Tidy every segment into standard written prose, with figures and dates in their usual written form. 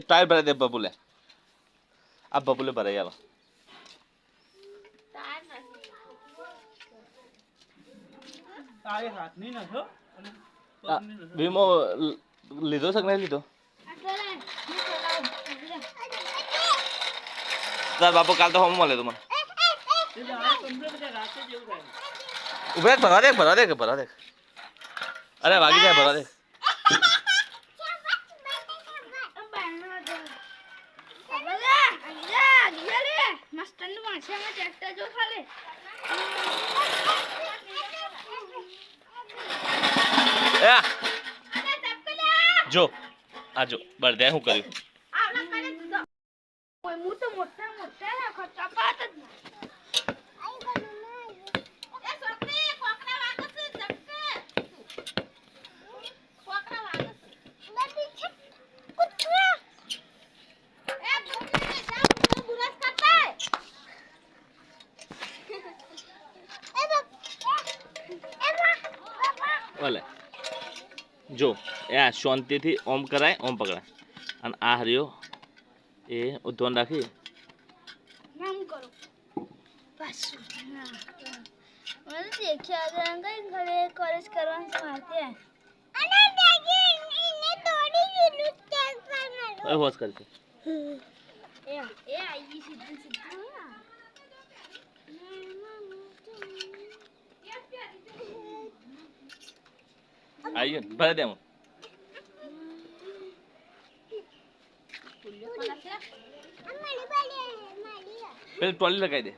tyre भरा दे बबुले अब बबुले भरा यार તારે હાથ નહીં નાખો વીમો લીધો છે કે નહીં લીધો તાર બાપુ કાલ તો હોમ મળે તું મને ઉભે ભરા દે અરે વાગી જાય ભરા દે જો આ જો બળદે શું કર્યું ભલે જો એ શાંતિથી ઓમ કરાય ઓમ પકડાય અને આ હરિયો એ ઉદ્ધવન રાખી નામ કરો બસ મને દેખ્યા કઈ ઘરે કોલેજ કરવાનું મારતે અને બેગી ઇને તોડી દીધું સ્ટેજ પર એ હોશ કરશે એ આઈ સીધું આઈએ ભરે દે હું પેલી ટોલી લગાવી દે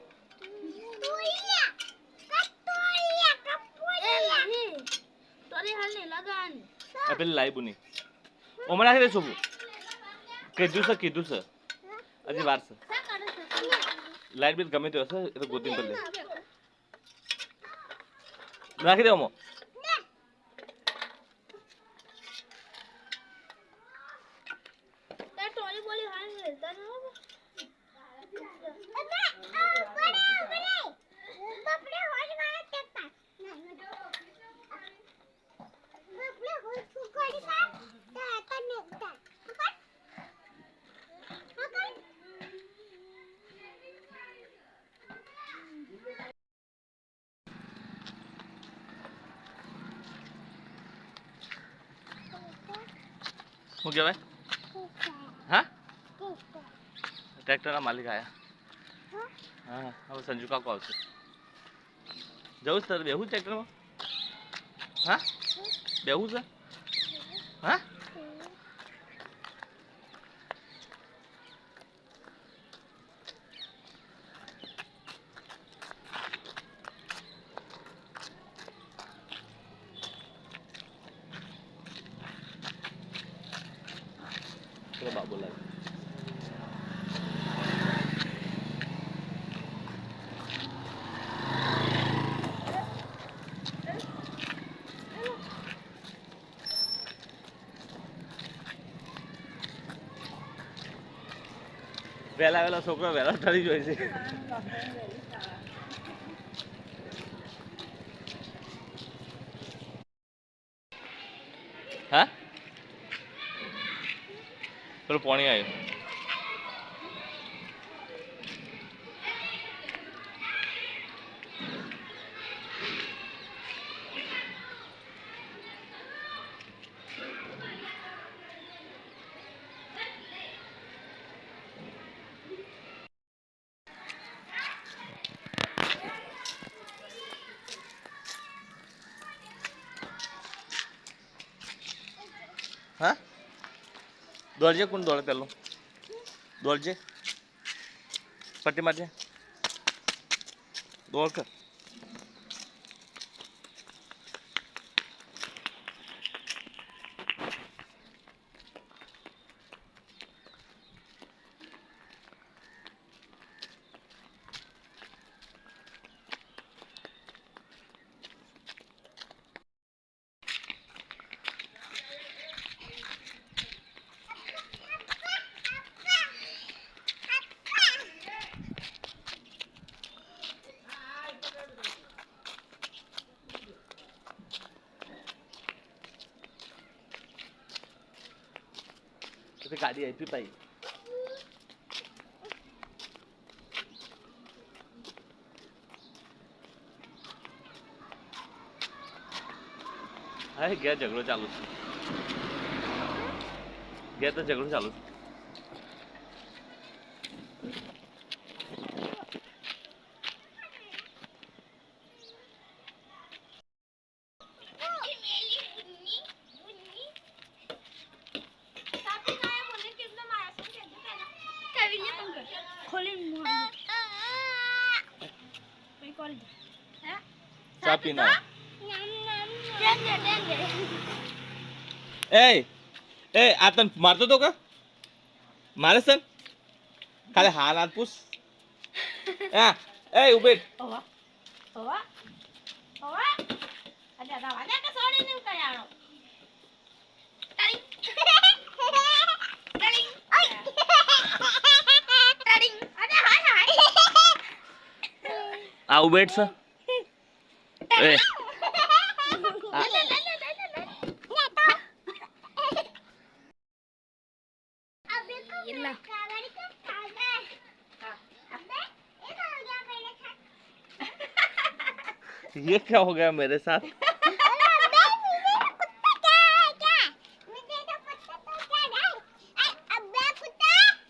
આ પેલી લાઈ બુની ઓમાં નાખી દે છોકરું કીધું છે હજી વાર છે લાઈટ બિલ ગમે તે હશે એ તો ગોતીને કરી લે નાખી દે ઓમાં શું કહેવાય હા ટ્રેક્ટરના માલિક આવ્યા હા હવે સંજુ કાકો આવશે જવું જ તારે બેહું ટ્રેક્ટરમાં હા બેહું છે હા બાબુ લાગે વહેલા છોકરો વહેલા ઠરી જાય છે હા પેલું પાણી આવ્યું હા દોડજે કોણ દોડે પેલું દોડજે પટ્ટી મારજે દોડ કર તે ગાડી આવી પાઈ હા ઘેર ઝઘડો ચાલુ છે ઘેર તો ઝઘડો ચાલુ છે ચા પીને એ આ તને મારતો તો કા મારે સર ખાલી હાલ હાથ પૂછ હા એ ઉભે આ ઉભેટ છે એ ये क्या हो गया मेरे साथ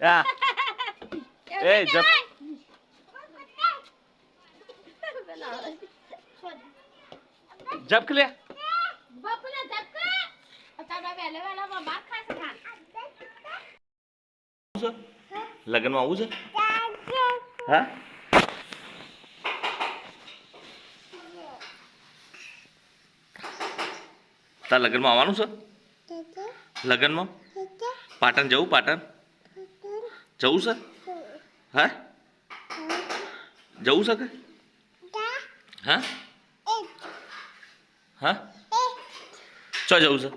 या ए जब जब के लिए લગ્નમાં આવું છે હા તાર લગ્નમાં આવવાનું છે લગ્નમાં પાટણ જવું પાટણ જવું છે હા જવું છે કે હા હા ચો જવું છે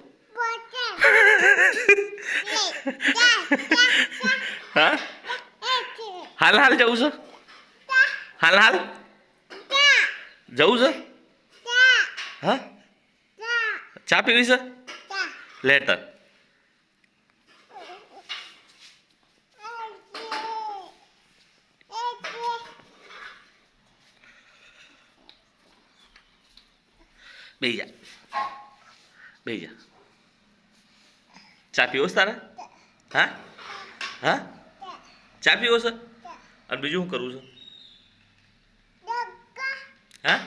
હા હાલ હાલ જવું છે હાલ હાલ જવું છે હા ચા પીવી છે લેટર બેહી જા બેહી જા ચા પીવો છે તારે હા હા ચા પીવો છે અને બીજું શું કરવું છે હા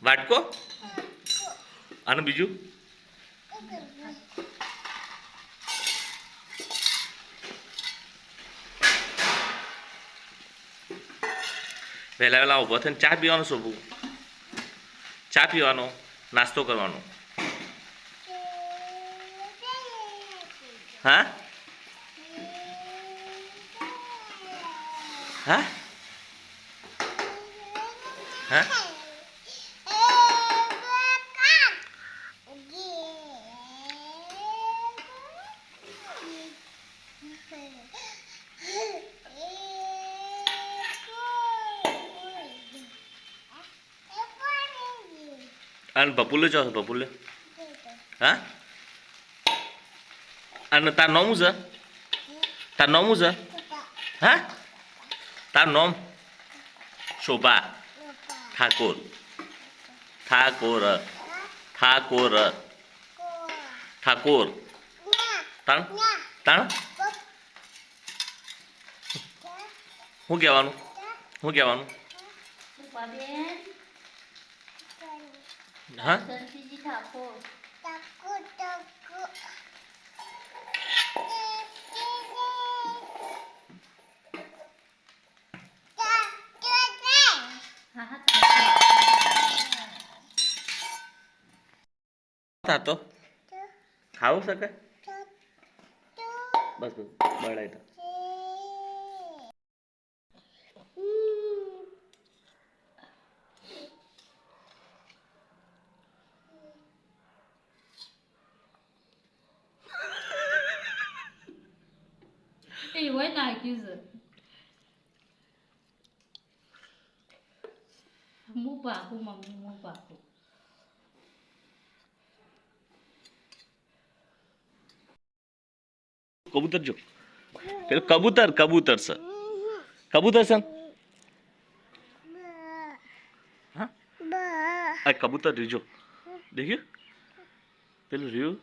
વાટકો અને બીજું વહેલા વહેલા ઊભો થઈને ચા પીવાનો શોભું ચા પીવાનો નાસ્તો કરવાનો હા હા હા અને બપુલે છો બપુલે હા અને તાર નોમું છે તાર નોમું છે હા તાર નોમ શોભા ઠાકોર ઠાકોર ઠાકોર ઠાકોર તાણ તાણ શું કહેવાનું શું કહેવાનું હા તો ખાવું શકે બસ બસ બળાય તો我哪句子？木板户吗？木板户。કબૂતર જો પેલું કબૂતર કબૂતર છે કબૂતર છે હા આ કબૂતર રીજો દેખ્યું પેલું રહ્યું